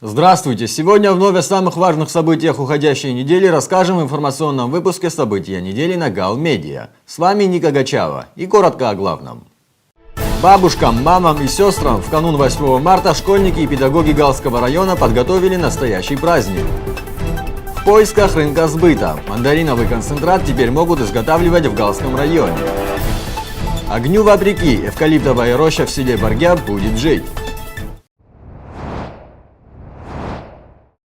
Здравствуйте! Сегодня вновь о самых важных событиях уходящей недели расскажем в информационном выпуске «События недели» на Гал Медиа. С вами Ника Гачава и коротко о главном. Бабушкам, мамам и сестрам в канун 8 марта школьники и педагоги Галского района подготовили настоящий праздник. В поисках рынка сбыта. Мандариновый концентрат теперь могут изготавливать в Галском районе. Огню вопреки, эвкалиптовая роща в селе Баргя будет жить.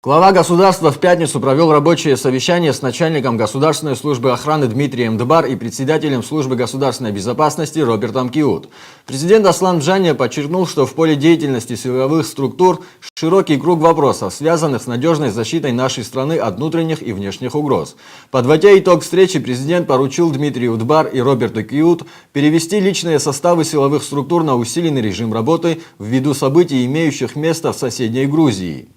Глава государства в пятницу провел рабочее совещание с начальником Государственной службы охраны Дмитрием Дбар и председателем службы государственной безопасности Робертом Киут. Президент Аслан Бжания подчеркнул, что в поле деятельности силовых структур широкий круг вопросов, связанных с надежной защитой нашей страны от внутренних и внешних угроз. Подводя итог встречи, президент поручил Дмитрию Дбар и Роберту Киут перевести личные составы силовых структур на усиленный режим работы ввиду событий, имеющих место в соседней Грузии.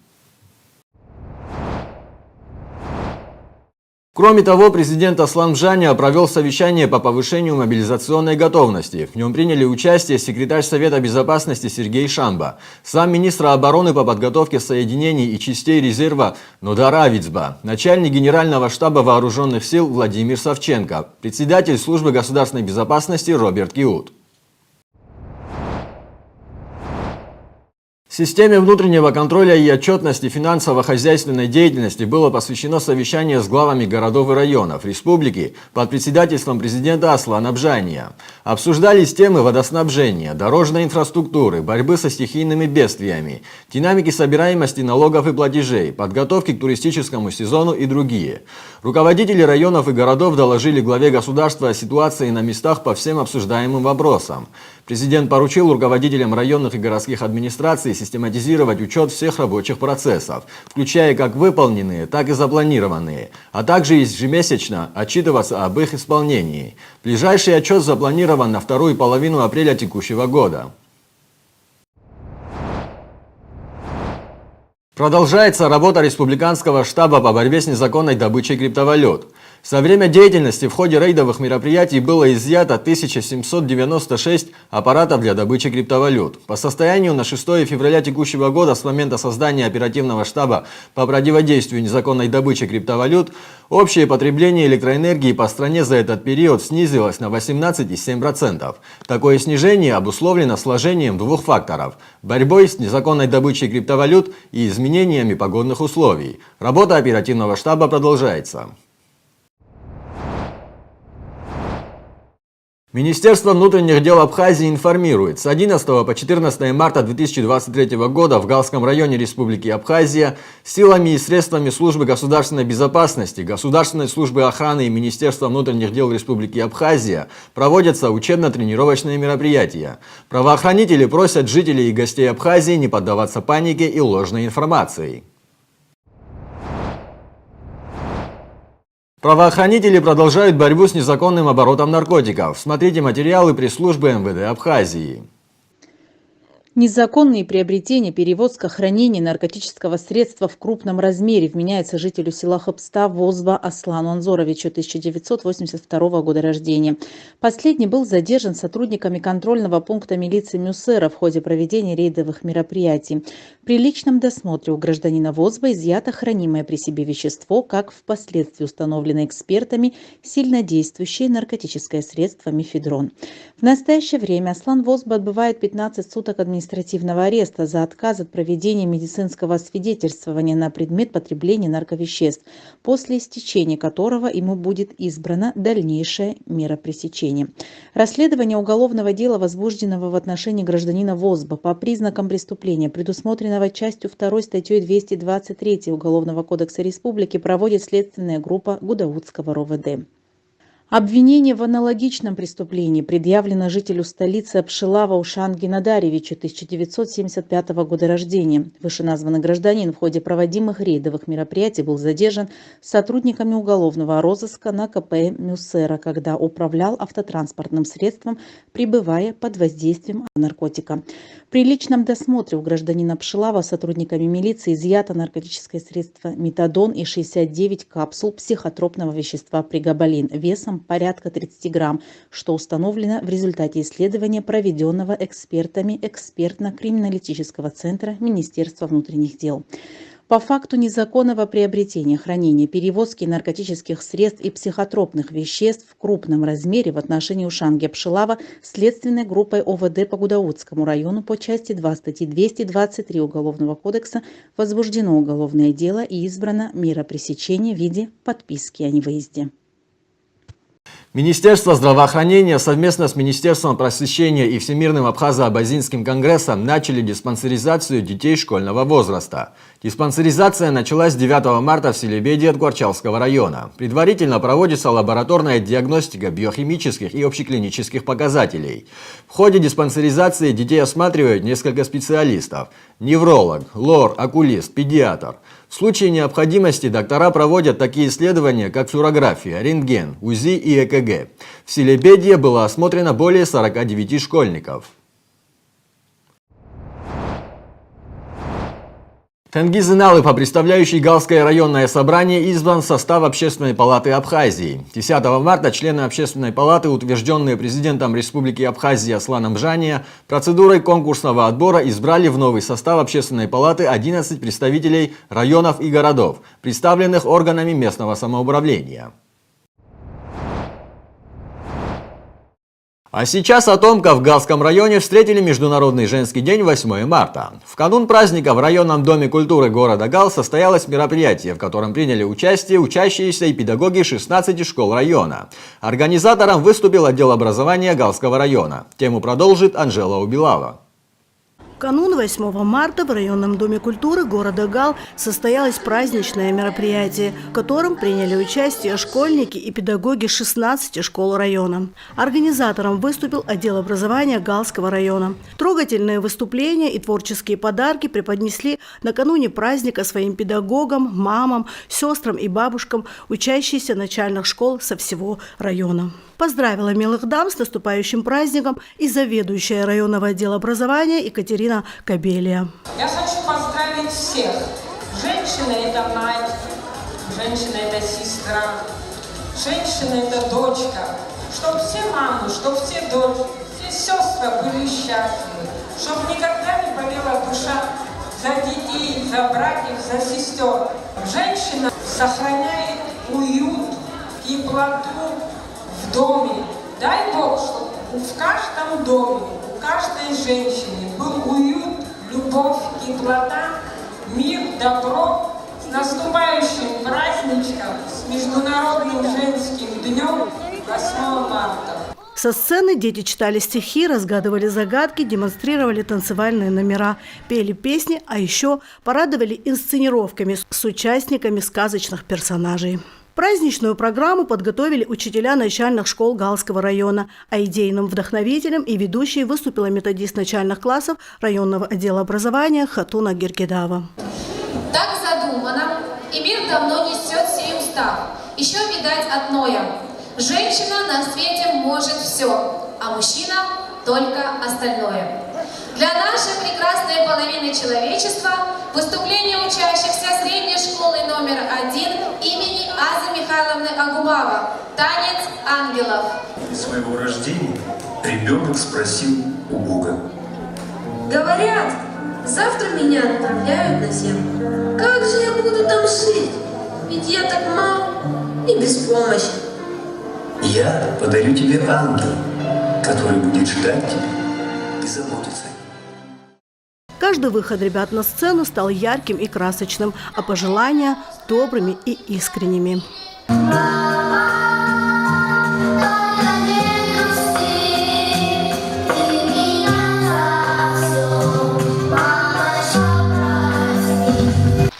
Кроме того, президент Аслан Бжания провел совещание по повышению мобилизационной готовности. В нем приняли участие секретарь Совета безопасности Сергей Шамба, замминистра обороны по подготовке соединений и частей резерва Нодар Авицба, начальник Генерального штаба вооруженных сил Владимир Савченко, председатель службы государственной безопасности Роберт Киут. Системе внутреннего контроля и отчетности финансово-хозяйственной деятельности было посвящено совещание с главами городов и районов республики под председательством президента Аслана Бжания. Обсуждались темы водоснабжения, дорожной инфраструктуры, борьбы со стихийными бедствиями, динамики собираемости налогов и платежей, подготовки к туристическому сезону и другие. Руководители районов и городов доложили главе государства о ситуации на местах по всем обсуждаемым вопросам. Президент поручил руководителям районных и городских администраций систематизировать учет всех рабочих процессов, включая как выполненные, так и запланированные, а также ежемесячно отчитываться об их исполнении. Ближайший отчет запланирован на вторую половину апреля текущего года. Продолжается работа Республиканского штаба по борьбе с незаконной добычей криптовалют. За время деятельности в ходе рейдовых мероприятий было изъято 1796 аппаратов для добычи криптовалют. По состоянию на 6 февраля текущего года, с момента создания оперативного штаба по противодействию незаконной добыче криптовалют, общее потребление электроэнергии по стране за этот период снизилось на 18,7%. Такое снижение обусловлено сложением двух факторов – борьбой с незаконной добычей криптовалют и изменениями погодных условий. Работа оперативного штаба продолжается. Министерство внутренних дел Абхазии информирует, с 11 по 14 марта 2023 года в Галском районе Республики Абхазия силами и средствами службы государственной безопасности, Государственной службы охраны и Министерства внутренних дел Республики Абхазия проводятся учебно-тренировочные мероприятия. Правоохранители просят жителей и гостей Абхазии не поддаваться панике и ложной информации. Правоохранители продолжают борьбу с незаконным оборотом наркотиков. Смотрите материалы пресс-службы МВД Абхазии. Незаконные приобретения, перевозка, хранение наркотического средства в крупном размере вменяется жителю села Хопста Возба Аслану Анзоровичу, 1982 года рождения. Последний был задержан сотрудниками контрольного пункта милиции Мюсера в ходе проведения рейдовых мероприятий. При личном досмотре у гражданина Возба изъято хранимое при себе вещество, как впоследствии установлено экспертами, сильнодействующее наркотическое средство мефедрон. В настоящее время Аслан Возба отбывает 15 суток административного ареста за отказ от проведения медицинского освидетельствования на предмет потребления нарковеществ, после истечения которого ему будет избрана дальнейшая мера пресечения. Расследование уголовного дела, возбужденного в отношении гражданина Возба по признакам преступления, предусмотренного частью 2 статьей 223 Уголовного кодекса Республики, проводит следственная группа Гудаутского РОВД. Обвинение в аналогичном преступлении предъявлено жителю столицы Апшилава Ушан Генадаревичу, 1975 года рождения. Вышеназванный гражданин в ходе проводимых рейдовых мероприятий был задержан сотрудниками уголовного розыска на КП Мюсера, когда управлял автотранспортным средством, пребывая под воздействием наркотика. При личном досмотре у гражданина Апшилава сотрудниками милиции изъято наркотическое средство метадон и 69 капсул психотропного вещества прегабалин весом весом порядка 30 грамм, что установлено в результате исследования, проведенного экспертами экспертно-криминалистического центра Министерства внутренних дел. По факту незаконного приобретения, хранения, перевозки наркотических средств и психотропных веществ в крупном размере в отношении Ушанги Абшилава следственной группой ОВД по Гудаутскому району по части 2 статьи 223 Уголовного кодекса возбуждено уголовное дело и избрана мера пресечения в виде подписки о невыезде. Министерство здравоохранения совместно с Министерством просвещения и Всемирным Абхазо-Абазинским конгрессом начали диспансеризацию детей школьного возраста. Диспансеризация началась 9 марта в селе Бедиет Горчалского района. Предварительно проводится лабораторная диагностика биохимических и общеклинических показателей. В ходе диспансеризации детей осматривают несколько специалистов – невролог, лор, окулист, педиатр. В случае необходимости доктора проводят такие исследования, как флюорография, рентген, УЗИ и ЭКГ. В селе Бедье было осмотрено более 49 школьников. Тенгиз Иналыпа, представляющий Галское районное собрание, избран в состав Общественной палаты Абхазии. 10 марта члены Общественной палаты, утвержденные президентом Республики Абхазия Асланом Бжания, процедурой конкурсного отбора избрали в новый состав Общественной палаты 11 представителей районов и городов, представленных органами местного самоуправления. А сейчас Атомка в Галском районе встретили Международный женский день 8 марта. В канун праздника в районном доме культуры города Гал состоялось мероприятие, в котором приняли участие учащиеся и педагоги 16 школ района. Организатором выступил отдел образования Галского района. Тему продолжит Анжела Убилава. В канун 8 марта в районном доме культуры города Гал состоялось праздничное мероприятие, в котором приняли участие школьники и педагоги 16 школ района. Организатором выступил отдел образования Галского района. Трогательные выступления и творческие подарки преподнесли накануне праздника своим педагогам, мамам, сестрам и бабушкам, учащиеся начальных школ со всего района. Поздравила милых дам с наступающим праздником и заведующая районного отдела образования Екатерина Кабелия. Я хочу поздравить всех. Женщина – это мать, женщина – это сестра, женщина – это дочка. Чтобы все мамы, чтобы все дочки, все сестры были счастливы, чтобы никогда не болела душа за детей, за братьев, за сестер. Женщина сохраняет уют, теплоту в доме. Дай Бог, чтобы в каждом доме, у каждой женщины был уют, любовь, теплота, мир, добро. С наступающим праздничком, с Международным женским днем 8 марта. Со сцены дети читали стихи, разгадывали загадки, демонстрировали танцевальные номера, пели песни, а еще порадовали инсценировками с участниками сказочных персонажей. Праздничную программу подготовили учителя начальных школ Галского района, а идейным вдохновителем и ведущей выступила методист начальных классов районного отдела образования Хатуна Гергедава. Так задумано, и мир давно несет сей устав. Еще, видать, от Ноя. Женщина на свете может все, а мужчина только остальное. Для нашей прекрасной половины человечества выступление учащихся средней школы номер 1 имени Азы Михайловны Агумава «Танец ангелов». При своего рождения ребенок спросил у Бога: говорят, завтра меня отправляют на землю. Как же я буду там жить? Ведь я так мал и беспомощен. я подарю тебе ангела, который будет ждать тебя и заботиться. Каждый выход ребят на сцену стал ярким и красочным, а пожелания – добрыми и искренними.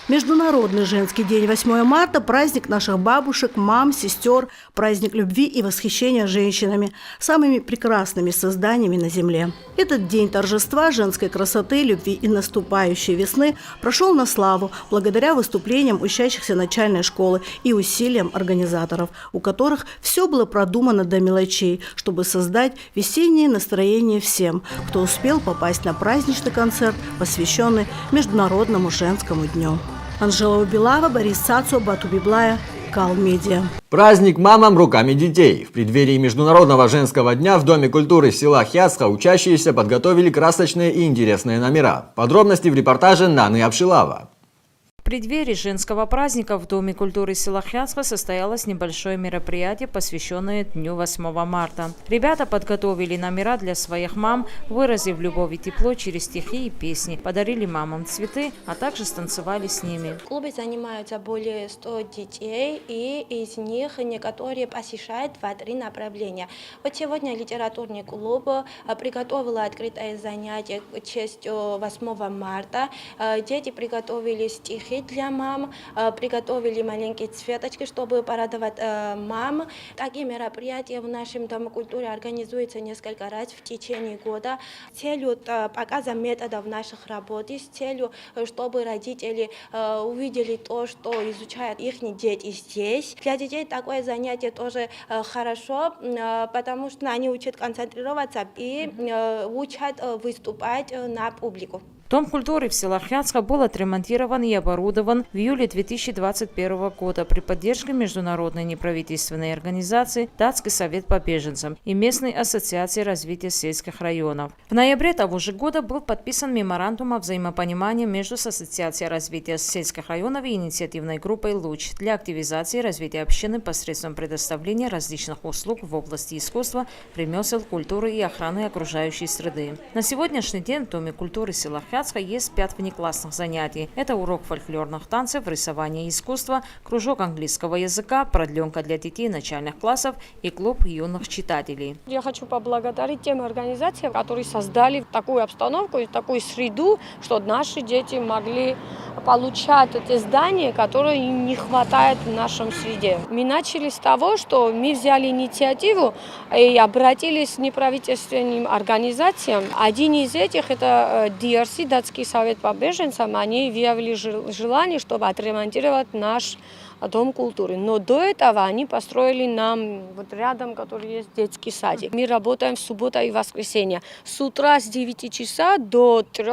Международный женский день 8 марта – праздник наших бабушек, мам, сестер, праздник любви и восхищения женщинами, самыми прекрасными созданиями на земле. Этот день торжества женской красоты, любви и наступающей весны прошел на славу благодаря выступлениям учащихся начальной школы и усилиям организаторов, у которых все было продумано до мелочей, чтобы создать весеннее настроение всем, кто успел попасть на праздничный концерт, посвященный Международному женскому дню. Анжела Убилава, Борис Цацо, Бату Библая, Кал Медиа. Праздник мамам руками детей. В преддверии Международного женского дня в Доме культуры села Хяцха учащиеся подготовили красочные и интересные номера. Подробности в репортаже Наны Абшилава. В преддверии женского праздника в Доме культуры села Хяцха состоялось небольшое мероприятие, посвященное Дню 8 марта. Ребята подготовили номера для своих мам, выразив любовь и тепло через стихи и песни, подарили мамам цветы, а также станцевали с ними. В клубе занимаются более 100 детей, и из них некоторые посещают 2-3 направления. Вот сегодня литературный клуб приготовил открытое занятие в честь 8 марта. Дети приготовили стихи для мам, приготовили маленькие цветочки, чтобы порадовать мам. Такие мероприятия в нашем Доме культуры организуются несколько раз в течение года с целью показа методов наших работ, с целью, чтобы родители увидели то, что изучают их дети здесь. Для детей такое занятие тоже хорошо, потому что они учат концентрироваться и учат выступать на публику. Дом культуры в селах Хяцха был отремонтирован и оборудован в июле 2021 года при поддержке международной неправительственной организации «Датский совет по беженцам» и местной ассоциации развития сельских районов. В ноябре того же года был подписан меморандум о взаимопонимании между Ассоциацией развития сельских районов и инициативной группой «Луч» для активизации и развития общины посредством предоставления различных услуг в области искусства, ремесел, культуры и охраны окружающей среды. На сегодняшний день в Доме культуры села Хяцха есть 5 внеклассных занятий. Это урок фольклорных танцев, рисования и искусства, кружок английского языка, продленка для детей начальных классов и клуб юных читателей. Я хочу поблагодарить тем организациям, которые создали такую обстановку и такую среду, что наши дети могли получать эти знания, которые им не хватает в нашем среде. Мы начали с того, что мы взяли инициативу и обратились к неправительственным организациям. Один из этих – это DRC, Датский совет по беженцам. Они выявили желание, чтобы отремонтировать наш Дом культуры. Но до этого они построили нам вот рядом, который есть детский садик. Мы работаем в субботу и воскресенье. С утра с 9 часа до 3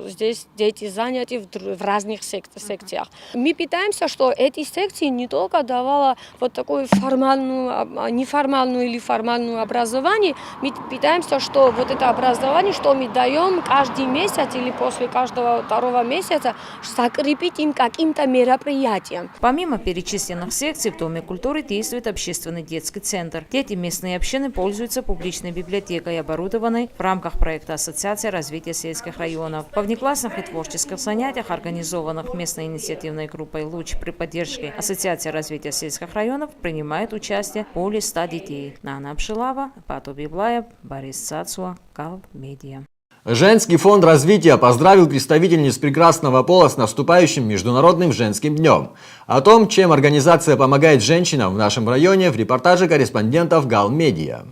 здесь дети заняты в разных секциях. Мы питаемся, что эти секции не только давала вот такое неформальную или формальное образование, мы питаемся, что вот это образование, что мы даем каждый месяц или после каждого второго месяца, закрепить им каким-то мероприятием. Помимо перечисленных секций в Доме культуры действует общественный детский центр. Дети местной общины пользуются публичной библиотекой, оборудованной в рамках проекта Ассоциации развития сельских районов. Во внеклассных и творческих занятиях, организованных местной инициативной группой «Луч» при поддержке Ассоциации развития сельских районов, принимает участие более 100 детей. Нана Абшилава, Пату Библаев, Борис Цацуа, Кал Медиа. Женский фонд развития поздравил представительниц прекрасного пола с наступающим Международным женским днем. О том, чем организация помогает женщинам в нашем районе, в репортаже корреспондентов Гал Медиа.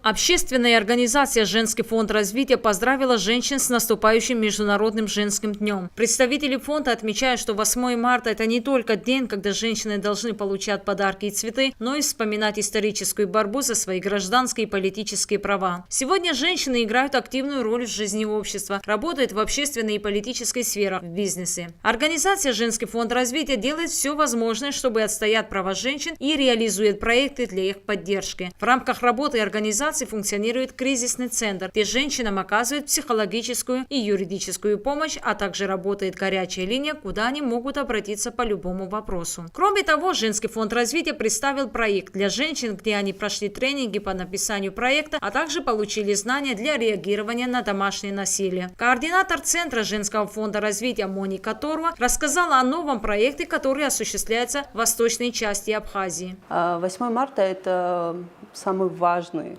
Общественная организация «Женский фонд развития» поздравила женщин с наступающим Международным женским днем. Представители фонда отмечают, что 8 марта – это не только день, когда женщины должны получать подарки и цветы, но и вспоминать историческую борьбу за свои гражданские и политические права. Сегодня женщины играют активную роль в жизни общества, работают в общественной и политической сферах, в бизнесе. Организация «Женский фонд развития» делает все возможное, чтобы отстоять права женщин и реализует проекты для их поддержки. В рамках работы организации функционирует кризисный центр, где женщинам оказывают психологическую и юридическую помощь, а также работает горячая линия, куда они могут обратиться по любому вопросу. Кроме того, Женский фонд развития представил проект для женщин, где они прошли тренинги по написанию проекта, а также получили знания для реагирования на домашнее насилие. Координатор Центра Женского фонда развития Моника Торва рассказала о новом проекте, который осуществляется в восточной части Абхазии. 8 марта – это самый важный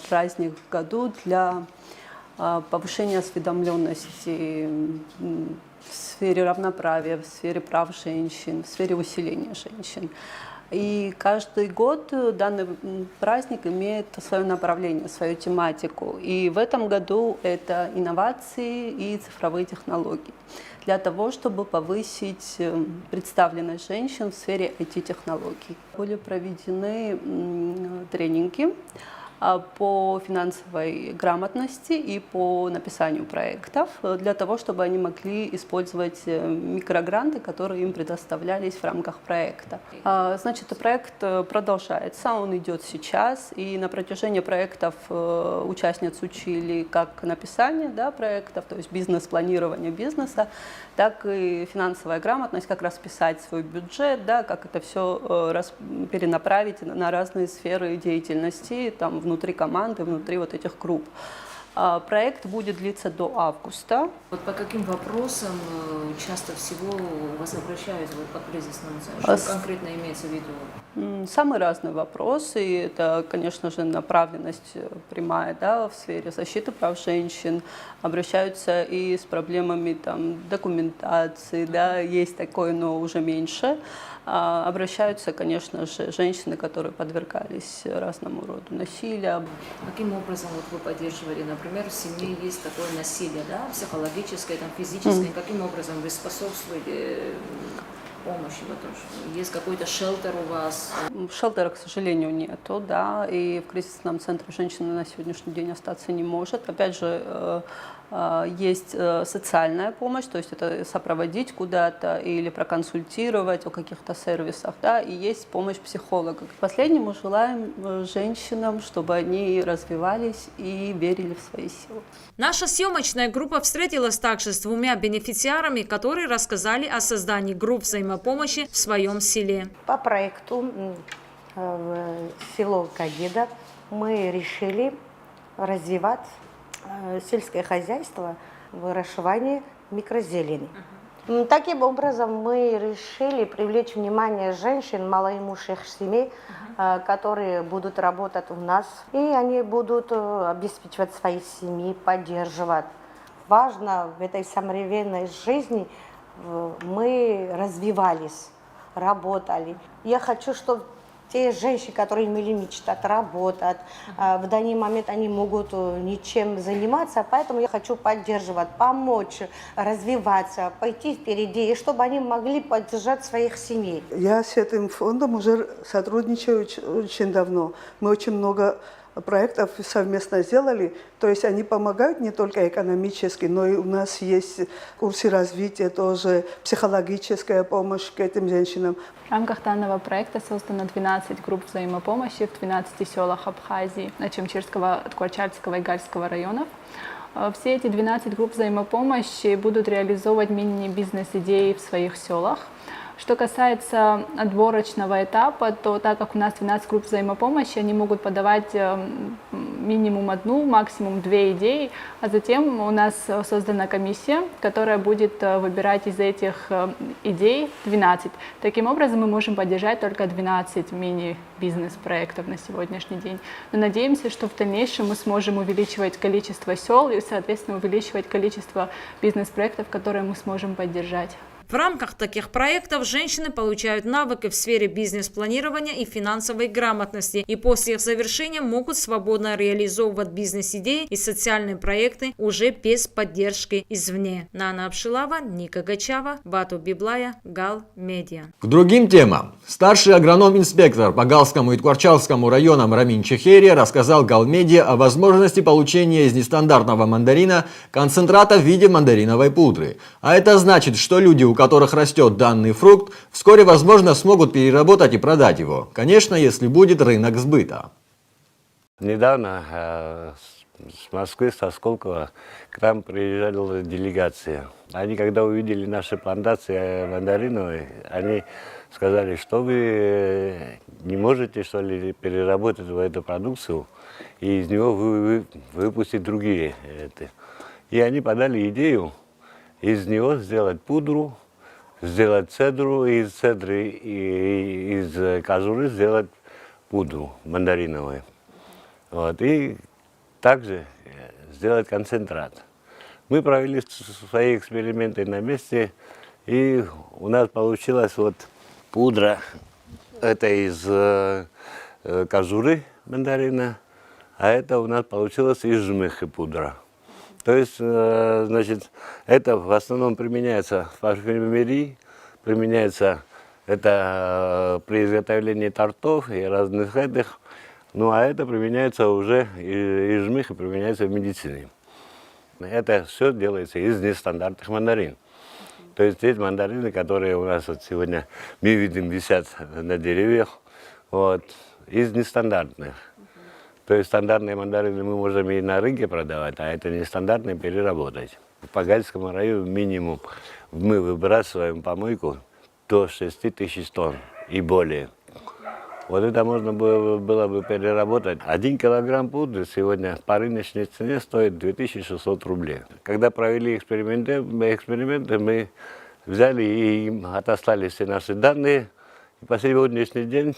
праздник в году для повышения осведомленности в сфере равноправия, в сфере прав женщин, в сфере усиления женщин. И каждый год данный праздник имеет свое направление, свою тематику. И в этом году это инновации и цифровые технологии. Для того, чтобы повысить представленность женщин в сфере IT-технологий. Были проведены тренинги по финансовой грамотности и по написанию проектов, для того, чтобы они могли использовать микрогранты, которые им предоставлялись в рамках проекта. Значит, проект продолжается, он идет сейчас, и на протяжении проектов участниц учили как написание, да, проектов, то есть бизнес-планирование бизнеса, так и финансовая грамотность, как расписать свой бюджет, да, как это все перенаправить на разные сферы деятельности, там, внутри команды, внутри вот этих групп. Проект будет длиться до августа. Вот по каким вопросам часто всего у вас обращаются вот, под кризисным центром? Что конкретно имеется в виду? Самые разные вопросы. И это, конечно же, направленность прямая, да, в сфере защиты прав женщин. Обращаются и с проблемами там, документации, да, есть такое, но уже меньше. Обращаются, конечно же, женщины, которые подвергались разному роду насилию. Каким образом вот вы поддерживали, например, в семье есть такое насилие, да, психологическое, там, физическое, каким образом вы способствуете помощи в этом? Есть какой-то шелтер у вас? Шелтера, к сожалению, нету, да, и в кризисном центре женщина на сегодняшний день остаться не может. Опять же, есть социальная помощь, то есть это сопроводить куда-то или проконсультировать о каких-то сервисах, да, и есть помощь психолога. К последнему желаем женщинам, чтобы они развивались и верили в свои силы. Наша съемочная группа встретилась также с двумя бенефициарами, которые рассказали о создании групп взаимопомощи в своем селе. По проекту в село Кагида мы решили развивать сельское хозяйство, выращивание микрозелени. Таким образом мы решили привлечь внимание женщин, малоимущих семей, которые будут работать у нас, и они будут обеспечивать свои семьи, поддерживать. Важно в этой современной жизни мы развивались, работали. Я хочу, чтобы те женщины, которые имели мечтать работать, в данный момент они могут ничем заниматься, поэтому я хочу поддерживать, помочь, развиваться, пойти впереди, и чтобы они могли поддержать своих семей. Я с этим фондом уже сотрудничаю очень давно. Мы очень много проектов совместно сделали, то есть они помогают не только экономически, но и у нас есть курсы развития, тоже психологическая помощь к этим женщинам. В рамках данного проекта создано 12 групп взаимопомощи в 12 селах Абхазии, Чемчирского, Ткачальского и Гальского районов. Все эти 12 групп взаимопомощи будут реализовывать мини-бизнес-идеи в своих селах. Что касается отборочного этапа, то так как у нас 12 групп взаимопомощи, они могут подавать минимум одну, максимум две идеи, а затем у нас создана комиссия, которая будет выбирать из этих идей 12. Таким образом, мы можем поддержать только 12 мини-бизнес-проектов на сегодняшний день. Но надеемся, что в дальнейшем мы сможем увеличивать количество сел и, соответственно, увеличивать количество бизнес-проектов, которые мы сможем поддержать. В рамках таких проектов женщины получают навыки в сфере бизнес-планирования и финансовой грамотности, и после их завершения могут свободно реализовывать бизнес-идеи и социальные проекты уже без поддержки извне. Нана Абшилава, Ника Гачава, Бату Библая, Гал Медиа. К другим темам. Старший агроном-инспектор по Галскому и Ткачальскому районам Рамин Чехерия рассказал Гал Медиа о возможности получения из нестандартного мандарина концентрата в виде мандариновой пудры. А это значит, что люди, у которых растет данный фрукт, вскоре, возможно, смогут переработать и продать его. Конечно, если будет рынок сбыта. Недавно с Москвы, со Сколково, к нам приезжала делегация. Они, когда увидели наши плантации мандариновые, они сказали, что вы не можете, что ли, переработать эту продукцию и из него выпустить другие. И они подали идею из него сделать пудру, сделать цедру, из цедры и из кожуры сделать пудру мандариновую. Вот, и также сделать концентрат. Мы провели свои эксперименты на месте, и у нас получилась вот пудра, это из кожуры мандарина, а это у нас получилось из жмыхи пудра. То есть, значит, это в основном применяется в парфюмерии, применяется это при изготовлении тортов и разных этих. Ну а это применяется уже, и жмых применяется в медицине. Это все делается из нестандартных мандарин. То есть есть мандарины, которые у нас вот сегодня, мы видим, висят на деревьях, вот, из нестандартных. То есть стандартные мандарины мы можем и на рынке продавать, а это нестандартные переработать. По Гальскому району минимум мы выбрасываем в помойку до 6000 тонн и более. Вот это можно было бы переработать. 1 килограмм пудры сегодня по рыночной цене стоит 2600 рублей. Когда провели эксперименты мы взяли и им отослали все наши данные. И по сегодняшний день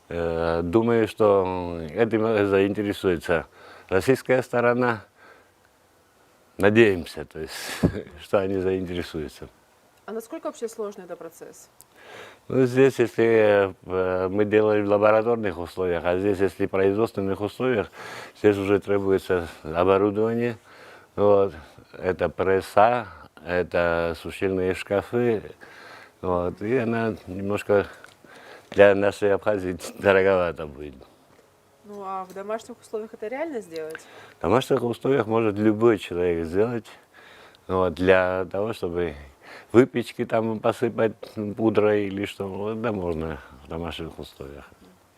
думаю, что этим заинтересуется российская сторона. Надеемся, то есть, что они заинтересуются. А насколько вообще сложный этот процесс? Ну, здесь, если мы делаем в лабораторных условиях, а здесь, если в производственных условиях, здесь уже требуется оборудование. Вот. Это пресса, это сушильные шкафы. Вот. И она немножко для нашей Абхазии дороговато будет. Ну а в домашних условиях это реально сделать? В домашних условиях может любой человек сделать, вот, для того, чтобы выпечки там посыпать пудрой или что, вот, да, можно в домашних условиях.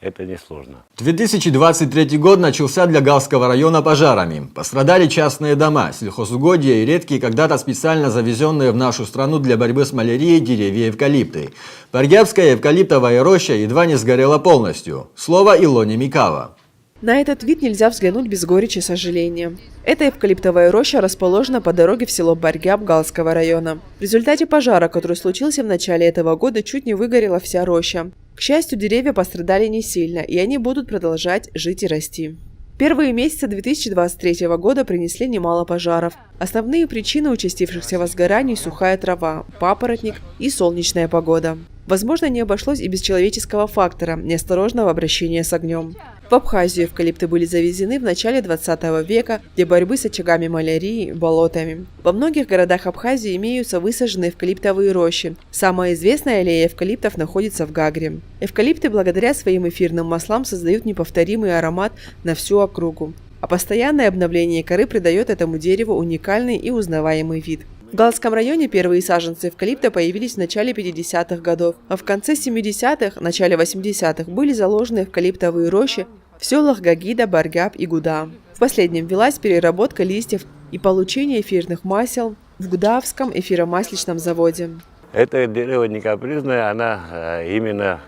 Это несложно. 2023 год начался для Галского района пожарами. Пострадали частные дома, сельхозугодья и редкие, когда-то специально завезенные в нашу страну для борьбы с малярией деревья эвкалипты. Паргябская эвкалиптовая роща едва не сгорела полностью. Слово Илоне Микава. На этот вид нельзя взглянуть без горечи и сожаления. Эта эвкалиптовая роща расположена по дороге в село Паргяб Галского района. В результате пожара, который случился в начале этого года, чуть не выгорела вся роща. К счастью, деревья пострадали не сильно, и они будут продолжать жить и расти. Первые месяцы 2023 года принесли немало пожаров. Основные причины участившихся возгораний – сухая трава, папоротник и солнечная погода. Возможно, не обошлось и без человеческого фактора – неосторожного обращения с огнем. В Абхазию эвкалипты были завезены в начале 20 века для борьбы с очагами малярии, болотами. Во многих городах Абхазии имеются высаженные эвкалиптовые рощи. Самая известная аллея эвкалиптов находится в Гагре. Эвкалипты благодаря своим эфирным маслам создают неповторимый аромат на всю округу. А постоянное обновление коры придает этому дереву уникальный и узнаваемый вид. В Галском районе первые саженцы эвкалипта появились в начале 50-х годов, а в конце 70-х, начале 80-х были заложены эвкалиптовые рощи в селах Гагида, Паргяб и Гуда. В последнем велась переработка листьев и получение эфирных масел в Гудавском эфиромасличном заводе. Это дерево не капризное, она именно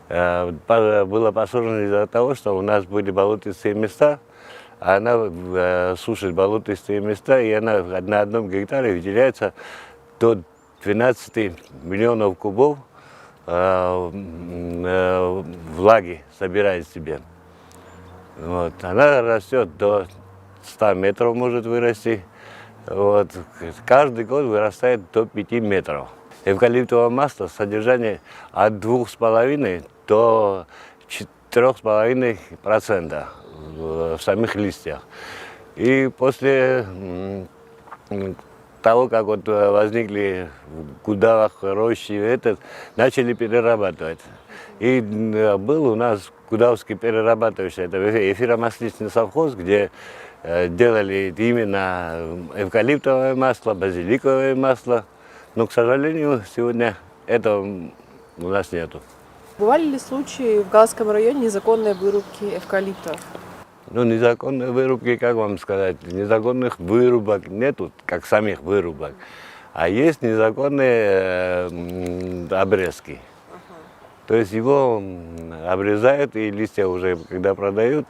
была посажена из-за того, что у нас были болотистые места. Она сушит болотистые места, и она на одном гектаре выделяется до 12 миллионов кубов влаги, собирает себе. Вот. Она растет до 100 метров, может вырасти. Вот. Каждый год вырастает до 5 метров. Эвкалиптовое масло содержание от 2,5 до 4,5% в самих листьях. И после того, как вот возникли в Гудавах рощи, начали перерабатывать. И был у нас Гудавский перерабатывающий, это эфиромасличный совхоз, где делали именно эвкалиптовое масло, базиликовое масло. Но, к сожалению, сегодня этого у нас нету. Бывали ли случаи в Галском районе незаконной вырубки эвкалиптов? Ну, незаконные вырубки, как вам сказать, незаконных вырубок нету, как самих вырубок, а есть незаконные обрезки. То есть его обрезают, и листья уже, когда продают,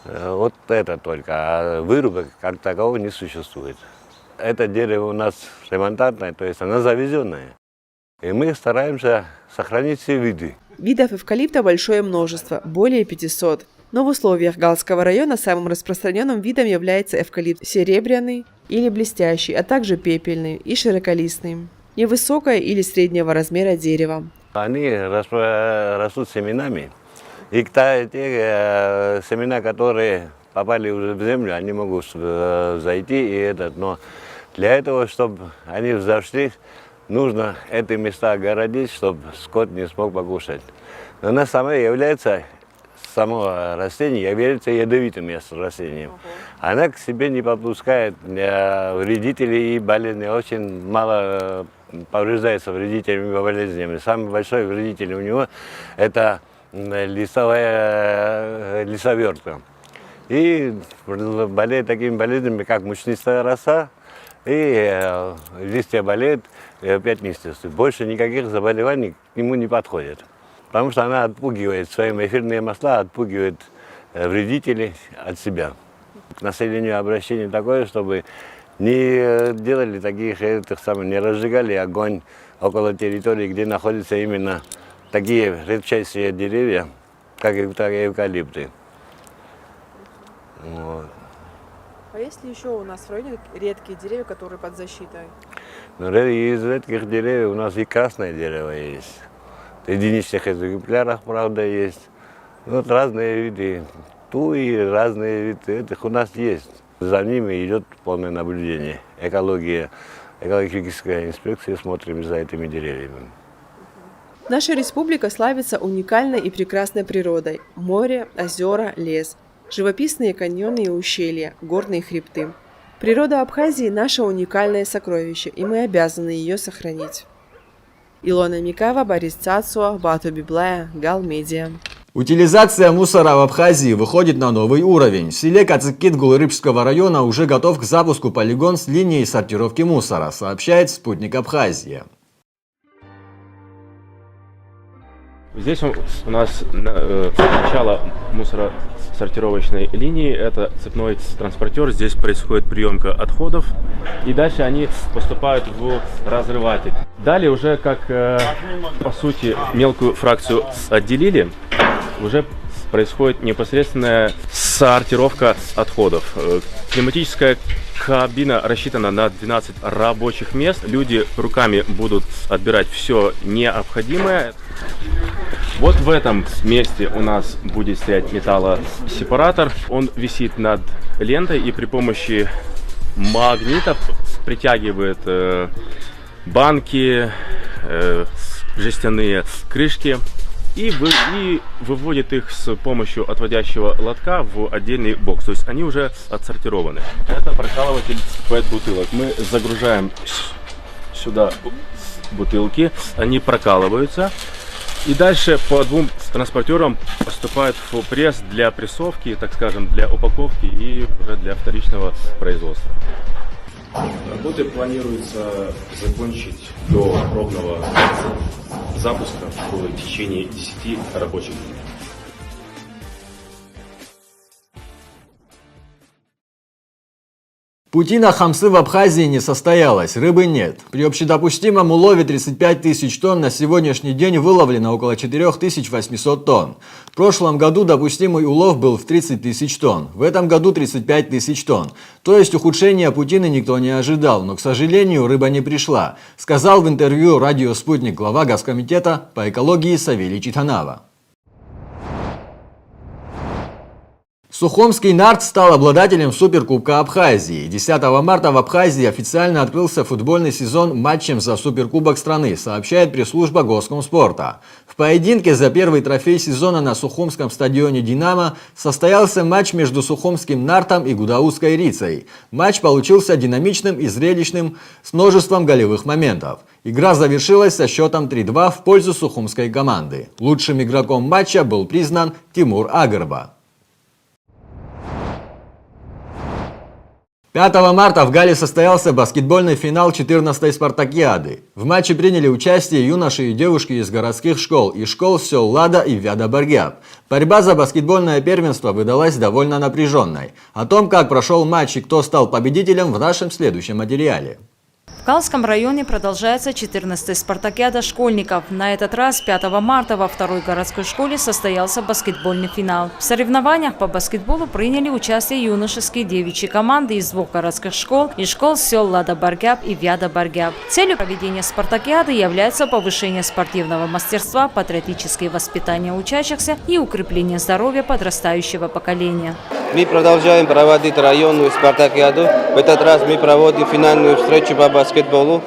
вот это только, а вырубок как такового не существует. Это дерево у нас ремонтантное, то есть оно завезенное. И мы стараемся сохранить все виды. Видов эвкалипта большое множество, более 500. Но в условиях Галского района самым распространенным видом является эвкалипт серебряный или блестящий, а также пепельный и широколистный. Невысокое или среднего размера дерево. Они растут семенами. И те семена, которые попали уже в землю, они могут зайти. Но для этого, чтобы они взошли, нужно эти места огородить, чтобы скот не смог покушать. Но она сама является самого растения является ядовитым растением. Она к себе не подпускает вредителей и болезней, очень мало повреждается вредителями и болезнями. Самый большой вредитель у него это лесовертка. И болеет такими болезнями, как мучнистая роса, и листья болеют, и опять листья. Больше никаких заболеваний к нему не подходит. Потому что она отпугивает, своими эфирные масла отпугивает вредителей от себя. К населению обращение такое, чтобы не делали не разжигали огонь около территории, где находятся именно такие редчайшие деревья, как эвкалипты. Вот. А есть ли еще у нас в районе редкие деревья, которые под защитой? Из редких деревьев у нас и красное дерево есть. В единичных экземплярах, правда, есть. Вот разные виды, туи, разные виды, этих у нас есть. За ними идет полное наблюдение. Экологическая инспекция смотрим за этими деревьями. Наша республика славится уникальной и прекрасной природой. Море, озера, лес. Живописные каньоны и ущелья, горные хребты. Природа Абхазии – наше уникальное сокровище, и мы обязаны ее сохранить. Илона Микава, Борис Цацуа, Бату Библая, Гал Медиа. Утилизация мусора в Абхазии выходит на новый уровень. В селе Кацыкит Гулрыбского района уже готов к запуску полигон с линией сортировки мусора, сообщает «Спутник Абхазия». Здесь у нас начало мусоросортировочной линии, это цепной транспортер, здесь происходит приемка отходов, и дальше они поступают в разрыватель. Далее уже как, по сути, мелкую фракцию отделили, уже происходит непосредственная сортировка отходов. Климатическая кабина рассчитана на 12 рабочих мест. Люди руками будут отбирать все необходимое. Вот в этом месте у нас будет стоять металлосепаратор. Он висит над лентой и при помощи магнитов притягивает банки, жестяные крышки и выводит их с помощью отводящего лотка в отдельный бокс. То есть они уже отсортированы. Это прокалыватель PET-бутылок. Мы загружаем сюда бутылки, они прокалываются. И дальше по двум транспортерам поступает в пресс для прессовки, так скажем, для упаковки и уже для вторичного производства. Работы планируется закончить до пробного запуска в течение 10 рабочих дней. Путина хамсы в Абхазии не состоялась, рыбы нет. При общедопустимом улове 35 тысяч тонн на сегодняшний день выловлено около 4800 тонн. В прошлом году допустимый улов был в 30 тысяч тонн, в этом году 35 тысяч тонн. То есть ухудшения путины никто не ожидал, но, к сожалению, рыба не пришла, сказал в интервью радио «Спутник» глава Госкомитета по экологии Савелий Читанава. Сухомский «Нарт» стал обладателем Суперкубка Абхазии. 10 марта в Абхазии официально открылся футбольный сезон матчем за Суперкубок страны, сообщает пресс-служба Госкомспорта. В поединке за первый трофей сезона на Сухомском стадионе «Динамо» состоялся матч между Сухомским «Нартом» и Гудаутской «Рицей». Матч получился динамичным и зрелищным с множеством голевых моментов. Игра завершилась со счетом 3-2 в пользу сухумской команды. Лучшим игроком матча был признан Тимур Агарба. 5 марта в Гале состоялся баскетбольный финал 14-й спартакиады. В матче приняли участие юноши и девушки из городских школ и школ сел Лада и Вяда-Баргяб. Борьба за баскетбольное первенство выдалась довольно напряженной. О том, как прошел матч и кто стал победителем, в нашем следующем материале. В Галском районе продолжается 14-я спартакиада школьников. На этот раз 5 марта во второй городской школе состоялся баскетбольный финал. В соревнованиях по баскетболу приняли участие юношеские девичьи команды из двух городских школ и школ сел Лада-Баргяб и Вяда-Баргяб. Целью проведения спартакиады является повышение спортивного мастерства, патриотическое воспитание учащихся и укрепление здоровья подрастающего поколения. Мы продолжаем проводить районную спартакиаду. В этот раз мы проводим финальную встречу по баскетболу.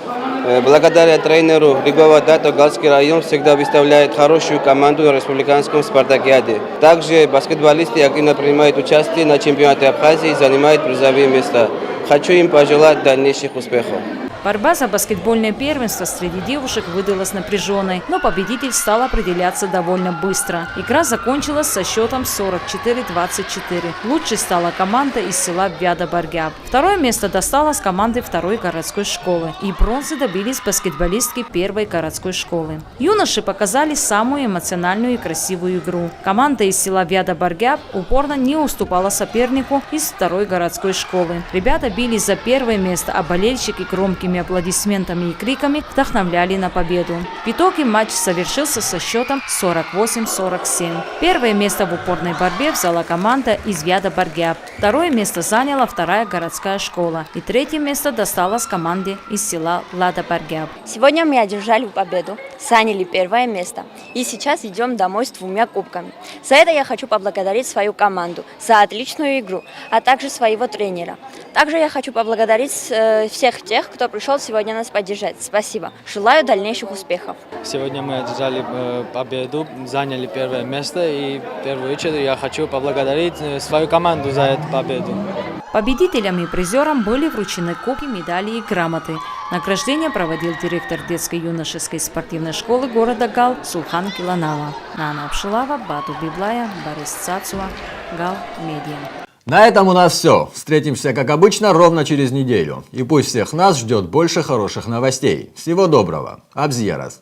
Благодаря тренеру Григорию Дату Галский район всегда выставляет хорошую команду на республиканском спартакиаде. Также баскетболисты активно принимают участие на чемпионате Абхазии и занимают призовые места. Хочу им пожелать дальнейших успехов. Борьба за баскетбольное первенство среди девушек выдалась напряженной, но победитель стал определяться довольно быстро. Игра закончилась со счетом 44-24. Лучшей стала команда из села Вяда-Баргяб. Второе место досталось команде второй городской школы. И бронзы добились баскетболистки первой городской школы. Юноши показали самую эмоциональную и красивую игру. Команда из села Вяда-Баргяб упорно не уступала сопернику из второй городской школы. Ребята бились за первое место, а болельщики громкими аплодисментами и криками вдохновляли на победу. В итоге матч завершился со счетом 48-47. Первое место в упорной борьбе взяла команда из Вяда-Баргяб. Второе место заняла вторая городская школа. И третье место досталось команде из села Лада-Баргяб. Сегодня мы одержали победу, заняли первое место. И сейчас идем домой с 2 кубками. За это я хочу поблагодарить свою команду за отличную игру, а также своего тренера. Также я хочу поблагодарить всех тех, кто пришел сегодня нас поддержать. Спасибо. Желаю дальнейших успехов. Сегодня мы одержали победу, заняли первое место. И в первую очередь я хочу поблагодарить свою команду за эту победу. Победителям и призерам были вручены кубки, медали и грамоты. Награждение проводил директор детско-юношеской спортивной школы города Гал Сулхан Киланава. Нана Апшилава, Бату Библая, Борис Цацуа, Гал Медиа. На этом у нас все. Встретимся, как обычно, ровно через неделю. И пусть всех нас ждет больше хороших новостей. Всего доброго. Абзьерас.